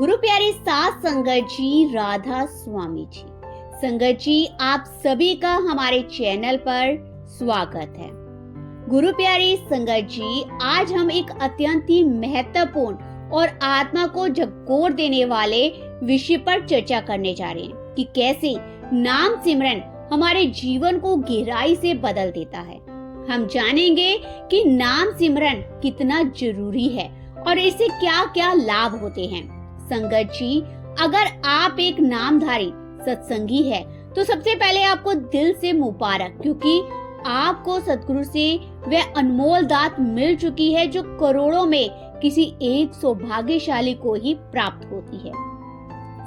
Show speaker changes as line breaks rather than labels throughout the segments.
गुरु प्यारे साथ संगत जी, राधा स्वामी जी। संगत जी, आप सभी का हमारे चैनल पर स्वागत है। गुरु प्यारे संगत जी, आज हम एक अत्यंत ही महत्वपूर्ण और आत्मा को झकझोर देने वाले विषय पर चर्चा करने जा रहे हैं कि कैसे नाम सिमरन हमारे जीवन को गहराई से बदल देता है। हम जानेंगे कि नाम सिमरन कितना जरूरी है और इससे क्या क्या लाभ होते हैं। संगत जी, अगर आप एक नामधारी सत्संगी है तो सबसे पहले आपको दिल से मुबारक, क्योंकि आपको सतगुरु से वह अनमोल दात मिल चुकी है जो करोड़ों में किसी एक सौभाग्यशाली को ही प्राप्त होती है।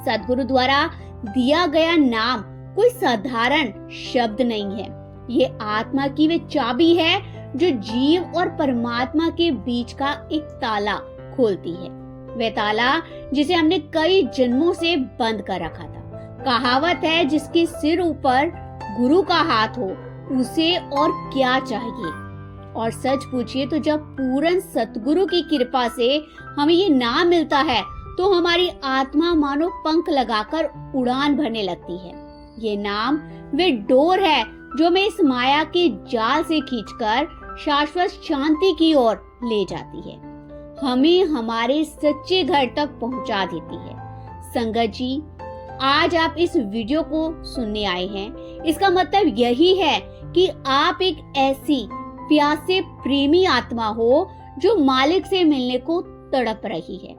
सतगुरु द्वारा दिया गया नाम कोई साधारण शब्द नहीं है, ये आत्मा की वे चाबी है जो जीव और परमात्मा के बीच का एक ताला खोलती है। वह ताला जिसे हमने कई जन्मों से बंद कर रखा था। कहावत है, जिसके सिर ऊपर गुरु का हाथ हो उसे और क्या चाहिए। और सच पूछिए तो जब पूर्ण सतगुरु की कृपा से हमें ये नाम मिलता है तो हमारी आत्मा मानो पंख लगाकर उड़ान भरने लगती है। ये नाम वे डोर है जो हमें इस माया के जाल से खींचकर शाश्वत शांति की ओर ले जाती है, हमें हमारे सच्चे घर तक पहुंचा देती है। संगत जी, आज आप इस वीडियो को सुनने आए हैं, इसका मतलब यही है कि आप एक ऐसी प्यासे प्रेमी आत्मा हो जो मालिक से मिलने को तड़प रही है।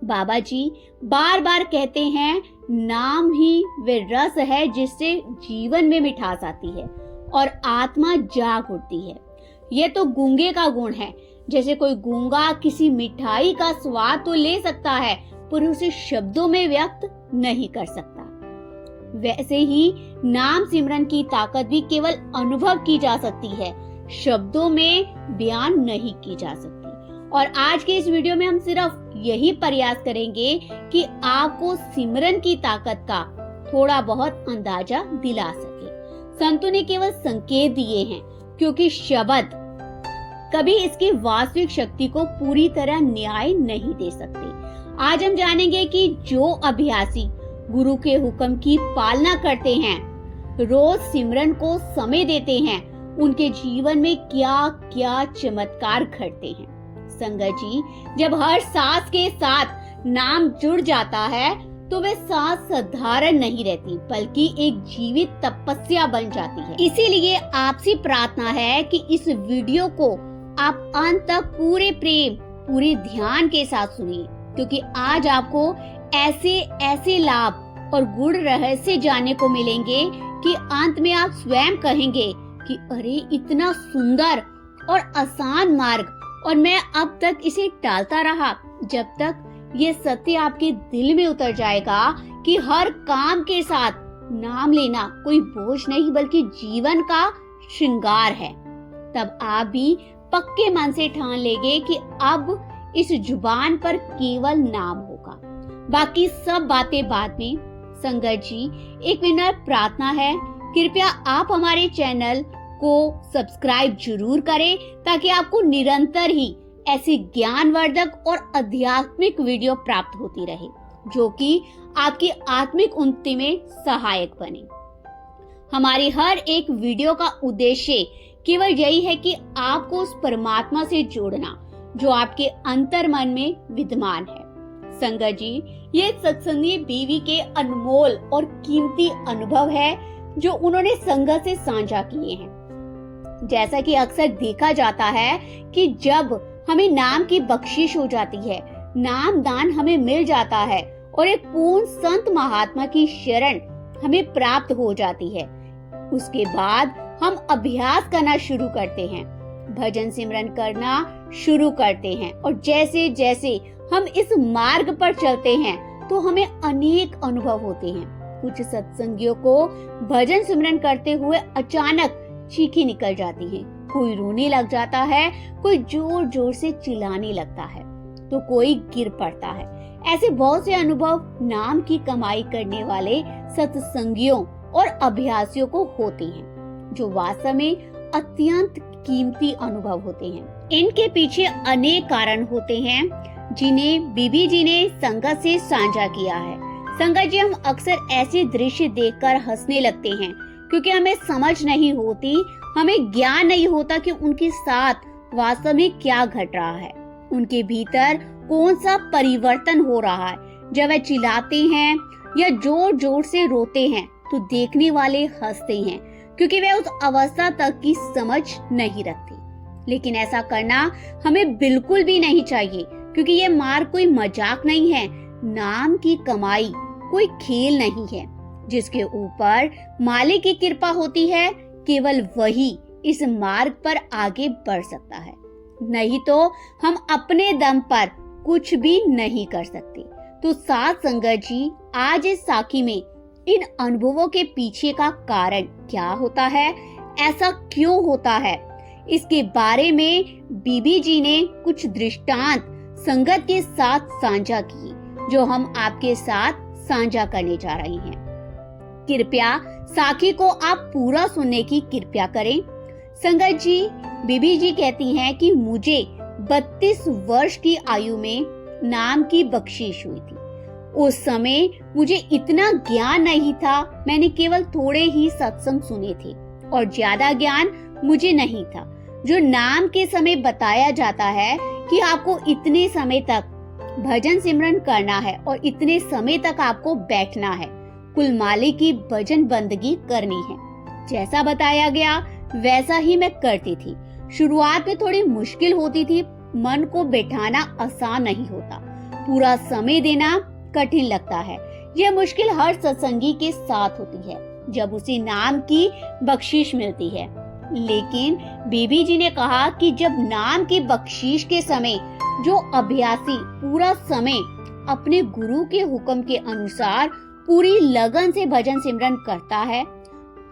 बाबा जी बार बार कहते हैं, नाम ही वे रस है जिससे जीवन में मिठास आती है और आत्मा जाग उठती है। ये तो गूंगे का गुण है। जैसे कोई गूंगा किसी मिठाई का स्वाद तो ले सकता है पर उसे शब्दों में व्यक्त नहीं कर सकता, वैसे ही नाम सिमरन की ताकत भी केवल अनुभव की जा सकती है, शब्दों में बयान नहीं की जा सकती। और आज के इस वीडियो में हम सिर्फ यही प्रयास करेंगे कि आपको सिमरन की ताकत का थोड़ा बहुत अंदाजा दिला सके। संतों ने केवल संकेत दिए हैं, क्योंकि शब्द कभी इसकी वास्तविक शक्ति को पूरी तरह न्याय नहीं दे सकते। आज हम जानेंगे कि जो अभ्यासी गुरु के हुक्म की पालना करते हैं, रोज सिमरन को समय देते हैं, उनके जीवन में क्या क्या चमत्कार घटते हैं। संगत जी, जब हर सांस के साथ नाम जुड़ जाता है तो वे सांस साधारण नहीं रहती, बल्कि एक जीवित तपस्या बन जाती है। इसीलिए आपसे प्रार्थना है कि इस वीडियो को आप अंत तक पूरे प्रेम पूरे ध्यान के साथ सुनिए, क्योंकि आज आपको ऐसे ऐसे लाभ और गुण रहस्य जानने को मिलेंगे कि अंत में आप स्वयं कहेंगे कि अरे, इतना सुंदर और आसान मार्ग और मैं अब तक इसे टालता रहा। जब तक ये सत्य आपके दिल में उतर जाएगा कि हर काम के साथ नाम लेना कोई बोझ नहीं बल्कि जीवन का श्रृंगार है, तब आप भी पक्के मन से ठान लेंगे कि अब इस जुबान पर केवल नाम होगा, बाकी सब बातें बाद में। संगत जी, एक विनम्र प्रार्थना है, कृपया आप हमारे चैनल को सब्सक्राइब जरूर करें ताकि आपको निरंतर ही ऐसी ज्ञानवर्धक और आध्यात्मिक वीडियो प्राप्त होती रहे जो कि आपकी आत्मिक उन्नति में सहायक बने। हमारी हर एक वीडियो का उद्देश्य केवल यही है कि आपको उस परमात्मा से जोड़ना जो आपके अंतर मन में विद्यमान है। संगत जी, ये सत्संगी बीवी के अनमोल और कीमती अनुभव है जो उन्होंने संगत से साझा किए हैं। जैसा कि अक्सर देखा जाता है कि जब हमें नाम की बख्शिश हो जाती है, नाम दान हमें मिल जाता है और एक पूर्ण संत महात्मा की शरण हमें प्राप्त हो जाती है, उसके बाद हम अभ्यास करना शुरू करते हैं, भजन सिमरन करना शुरू करते हैं और जैसे जैसे हम इस मार्ग पर चलते हैं तो हमें अनेक अनुभव होते हैं। कुछ सत्संगियों को भजन सिमरन करते हुए अचानक चीखें निकल जाती हैं, कोई रोने लग जाता है, कोई जोर जोर से चिल्लाने लगता है, तो कोई गिर पड़ता है। ऐसे बहुत से अनुभव नाम की कमाई करने वाले सत्संगियों और अभ्यासियों को होते हैं, जो वास्तव में अत्यंत कीमती अनुभव होते हैं। इनके पीछे अनेक कारण होते हैं जिन्हें बीबी जी ने संगत से साझा किया है। संगत जी, हम अक्सर ऐसे दृश्य देखकर हंसने लगते हैं क्योंकि हमें समझ नहीं होती, हमें ज्ञान नहीं होता कि उनके साथ वास्तव में क्या घट रहा है, उनके भीतर कौन सा परिवर्तन हो रहा है। जब वे चिल्लाते हैं या जोर जोर से रोते हैं तो देखने वाले हंसते हैं क्योंकि वे उस अवस्था तक की समझ नहीं रखते। लेकिन ऐसा करना हमें बिल्कुल भी नहीं चाहिए क्योंकि ये मार्ग कोई मजाक नहीं है। नाम की कमाई कोई खेल नहीं है। जिसके ऊपर मालिक की कृपा होती है, केवल वही इस मार्ग पर आगे बढ़ सकता है, नहीं तो हम अपने दम पर कुछ भी नहीं कर सकते। तो साथ संगत जी, आज इस साखी में इन अनुभवों के पीछे का कारण क्या होता है, ऐसा क्यों होता है, इसके बारे में बीबी जी ने कुछ दृष्टांत संगत के साथ साझा किए, जो हम आपके साथ साझा करने जा रहे हैं। कृपया साखी को आप पूरा सुनने की कृपया करें। संगत जी, बीबी जी कहती हैं कि मुझे 32 वर्ष की आयु में नाम की बख्शीश हुई थी। उस समय मुझे इतना ज्ञान नहीं था, मैंने केवल थोड़े ही सत्संग सुने थे और ज्यादा ज्ञान मुझे नहीं था। जो नाम के समय बताया जाता है कि आपको इतने समय तक भजन सिमरन करना है और इतने समय तक आपको बैठना है, कुल मालिक की भजन बंदगी करनी है, जैसा बताया गया वैसा ही मैं करती थी। शुरुआत में थोड़ी मुश्किल होती थी, मन को बैठाना आसान नहीं होता, पूरा समय देना कठिन लगता है। यह मुश्किल हर सत्संगी के साथ होती है जब उसे नाम की बख्शीश मिलती है। लेकिन बीबी जी ने कहा कि जब नाम की बख्शीश के समय जो अभ्यासी पूरा समय अपने गुरु के हुक्म के अनुसार पूरी लगन से भजन सिमरन करता है,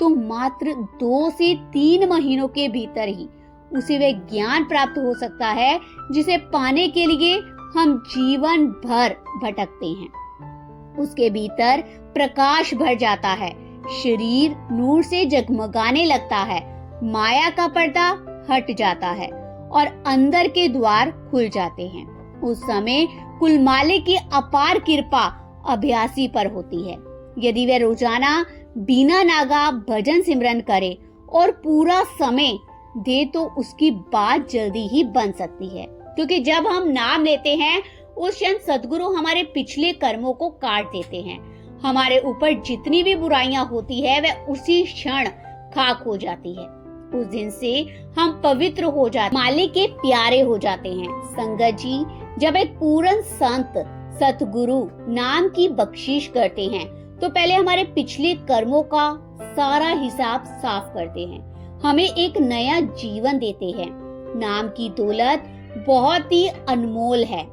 तो मात्र 2 से 3 महीनों के भीतर ही उसे वह ज्ञान प्राप्त हो सकता है जिसे पाने के लिए हम जीवन भर भटकते हैं। उसके भीतर प्रकाश भर जाता है, शरीर नूर से जगमगाने लगता है, माया का पर्दा हट जाता है और अंदर के द्वार खुल जाते हैं। उस समय कुल मालिक की अपार कृपा अभ्यासी पर होती है। यदि वह रोजाना बिना नागा भजन सिमरन करे और पूरा समय दे तो उसकी बात जल्दी ही बन सकती है, क्योंकि जब हम नाम लेते हैं उस क्षण सद्गुरु हमारे पिछले कर्मों को काट देते हैं। हमारे ऊपर जितनी भी बुराइयां होती है वह उसी क्षण खाक हो जाती है। उस दिन से हम पवित्र हो जाते, मालिक के प्यारे हो जाते हैं। संगत जी, जब एक पूर्ण संत सतगुरु नाम की बख्शीश करते हैं तो पहले हमारे पिछले कर्मों का सारा हिसाब साफ करते हैं, हमें एक नया जीवन देते हैं। नाम की दौलत बहुत ही अनमोल है,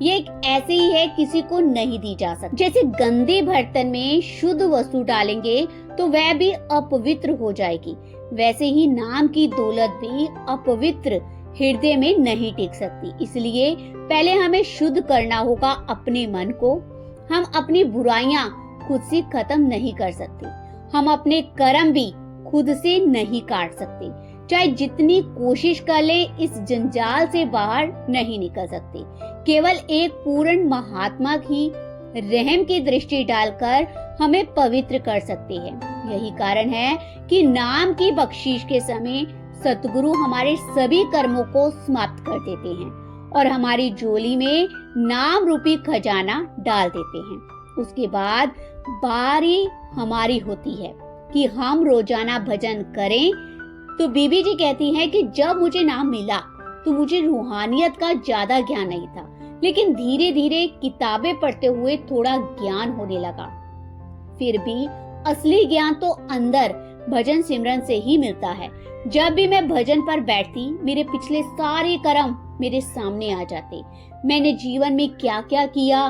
ये एक ऐसे ही है किसी को नहीं दी जा सकती। जैसे गंदे बर्तन में शुद्ध वस्तु डालेंगे तो वह भी अपवित्र हो जाएगी, वैसे ही नाम की दौलत भी अपवित्र हृदय में नहीं टिक सकती। इसलिए पहले हमें शुद्ध करना होगा अपने मन को। हम अपनी बुराइयां खुद से खत्म नहीं कर सकते, हम अपने कर्म भी खुद से नहीं काट सकते, चाहे जितनी कोशिश कर ले इस जंजाल से बाहर नहीं निकल सकते। केवल एक पूर्ण महात्मा ही रहम की दृष्टि डालकर हमें पवित्र कर सकते हैं। यही कारण है कि नाम की बख्शीश के समय सतगुरु हमारे सभी कर्मों को समाप्त कर देते हैं और हमारी झोली में नाम रूपी खजाना डाल देते हैं। उसके बाद बारी हमारी होती है कि हम रोजाना भजन करें। तो बीबी जी कहती हैं कि जब मुझे नाम मिला तो मुझे रूहानियत का ज्यादा ज्ञान नहीं था, लेकिन धीरे धीरे किताबें पढ़ते हुए थोड़ा ज्ञान होने लगा। फिर भी असली ज्ञान तो अंदर भजन सिमरन से ही मिलता है। जब भी मैं भजन पर बैठती, मेरे पिछले सारे कर्म मेरे सामने आ जाते। मैंने जीवन में क्या क्या किया,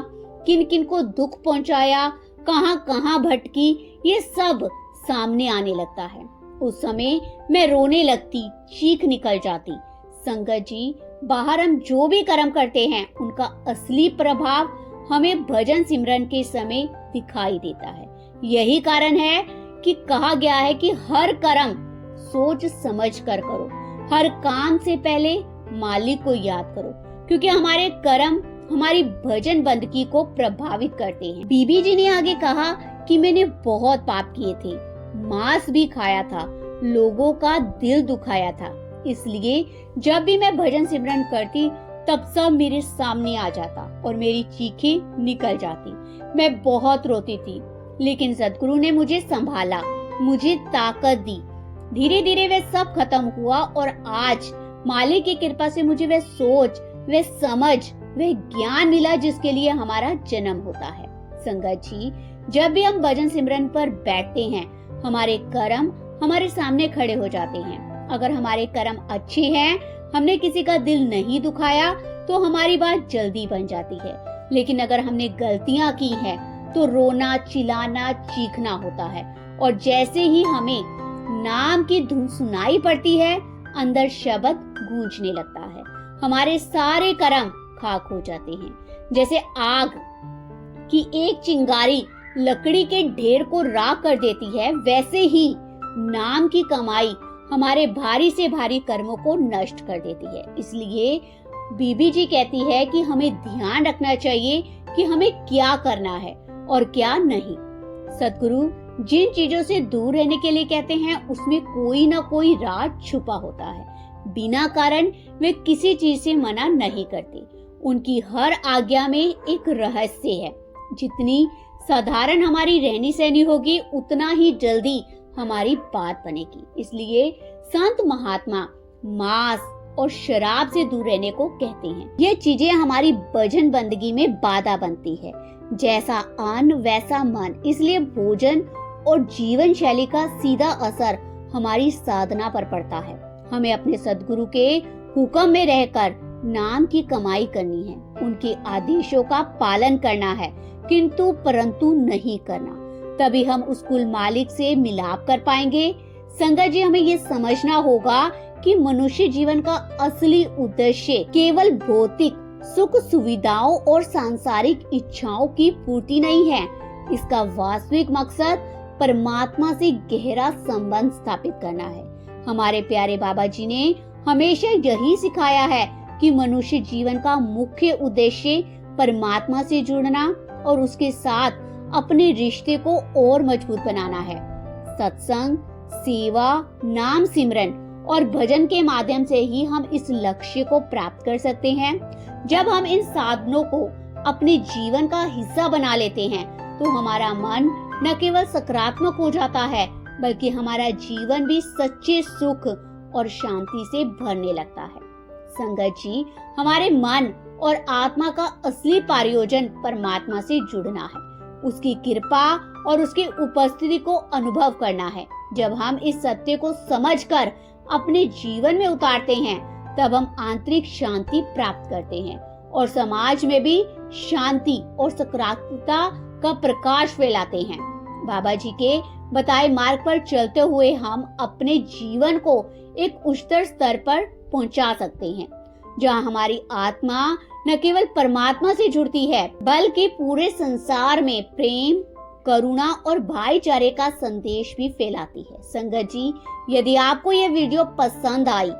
किन किन को दुख पहुंचाया, कहां कहां भटकी, ये सब सामने आने लगता है। उस समय मैं रोने लगती, चीख निकल जाती। संगत जी, बाहर हम जो भी कर्म करते हैं उनका असली प्रभाव हमें भजन सिमरन के समय दिखाई देता है। यही कारण है कि कहा गया है कि हर कर्म सोच समझ कर करो, हर काम से पहले मालिक को याद करो, क्योंकि हमारे कर्म हमारी भजन बंदगी को प्रभावित करते हैं। बीबी जी ने आगे कहा कि मैंने बहुत पाप किए थे, मांस भी खाया था, लोगों का दिल दुखाया था, इसलिए जब भी मैं भजन सिमरन करती तब सब मेरे सामने आ जाता और मेरी चीखें निकल जाती। मैं बहुत रोती थी, लेकिन सदगुरु ने मुझे संभाला, मुझे ताकत दी। धीरे धीरे वह सब खत्म हुआ और आज मालिक की कृपा से मुझे वह सोच, वह समझ, वह ज्ञान मिला जिसके लिए हमारा जन्म होता है। संगत जी, जब भी हम भजन सिमरन पर बैठते हैं, हमारे कर्म हमारे सामने खड़े हो जाते हैं। अगर हमारे कर्म अच्छे हैं, हमने किसी का दिल नहीं दुखाया, तो हमारी बात जल्दी बन जाती है। लेकिन अगर हमने गलतियां की हैं, तो रोना, चिल्लाना, चीखना होता है। और जैसे ही हमें नाम की धुन सुनाई पड़ती है, अंदर शब्द गूंजने लगता है, हमारे सारे कर्म खाक हो जाते हैं। जैसे आग की एक चिंगारी लकड़ी के ढेर को राख कर देती है, वैसे ही नाम की कमाई हमारे भारी से भारी कर्मों को नष्ट कर देती है। इसलिए बीबी जी कहती है कि हमें ध्यान रखना चाहिए कि हमें क्या करना है और क्या नहीं। सदगुरु जिन चीजों से दूर रहने के लिए कहते हैं, उसमें कोई ना कोई राज छुपा होता है। बिना कारण वे किसी चीज से मना नहीं करते। उनकी हर आज्ञा में एक रहस्य है। जितनी साधारण हमारी रहनी सहनी होगी, उतना ही जल्दी हमारी बात बनेगी। इसलिए संत महात्मा मांस और शराब से दूर रहने को कहते हैं। ये चीजें हमारी भजन बंदगी में बाधा बनती है। जैसा अन्न वैसा मन, इसलिए भोजन और जीवन शैली का सीधा असर हमारी साधना पर पड़ता है। हमें अपने सदगुरु के हुक्म में रहकर नाम की कमाई करनी है, उनके आदेशों का पालन करना है, किंतु परंतु नहीं करना। तभी हम उस कुल मालिक से मिलाप कर पाएंगे। संगत जी, हमें ये समझना होगा कि मनुष्य जीवन का असली उद्देश्य केवल भौतिक सुख सुविधाओं और सांसारिक इच्छाओं की पूर्ति नहीं है। इसका वास्तविक मकसद परमात्मा से गहरा संबंध स्थापित करना है। हमारे प्यारे बाबा जी ने हमेशा यही सिखाया है कि मनुष्य जीवन का मुख्य उद्देश्य परमात्मा से जुड़ना और उसके साथ अपने रिश्ते को और मजबूत बनाना है। सत्संग, सेवा, नाम सिमरन और भजन के माध्यम से ही हम इस लक्ष्य को प्राप्त कर सकते हैं। जब हम इन साधनों को अपने जीवन का हिस्सा बना लेते हैं, तो हमारा मन न केवल सकारात्मक हो जाता है, बल्कि हमारा जीवन भी सच्चे सुख और शांति से भरने लगता है। संगत जी, हमारे मन और आत्मा का असली प्रयोजन परमात्मा से जुड़ना है, उसकी कृपा और उसकी उपस्थिति को अनुभव करना है। जब हम इस सत्य को समझकर अपने जीवन में उतारते हैं, तब हम आंतरिक शांति प्राप्त करते हैं और समाज में भी शांति और सकारात्मकता का प्रकाश फैलाते हैं। बाबा जी के बताए मार्ग पर चलते हुए हम अपने जीवन को एक उच्चतर स्तर पर पहुंचा सकते हैं, जहां हमारी आत्मा न केवल परमात्मा से जुड़ती है, बल्कि पूरे संसार में प्रेम, करुणा और भाईचारे का संदेश भी फैलाती है। संगत जी, यदि आपको यह वीडियो पसंद आई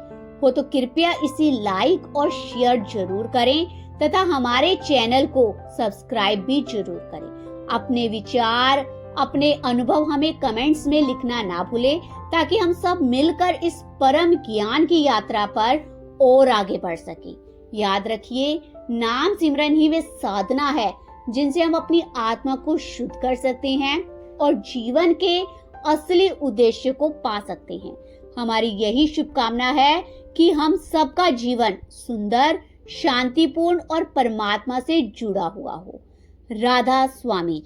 हो तो कृपया इसे लाइक और शेयर जरूर करें तथा हमारे चैनल को सब्सक्राइब भी जरूर करें। अपने विचार, अपने अनुभव हमें कमेंट्स में लिखना ना भूलें, ताकि हम सब मिलकर इस परम ज्ञान की यात्रा पर और आगे बढ़ सके। याद रखिए, नाम सिमरन ही वे साधना है जिनसे हम अपनी आत्मा को शुद्ध कर सकते हैं और जीवन के असली उद्देश्य को पा सकते हैं। हमारी यही शुभकामना है कि हम सबका जीवन सुंदर, शांतिपूर्ण और परमात्मा से जुड़ा हुआ हो। राधा स्वामी।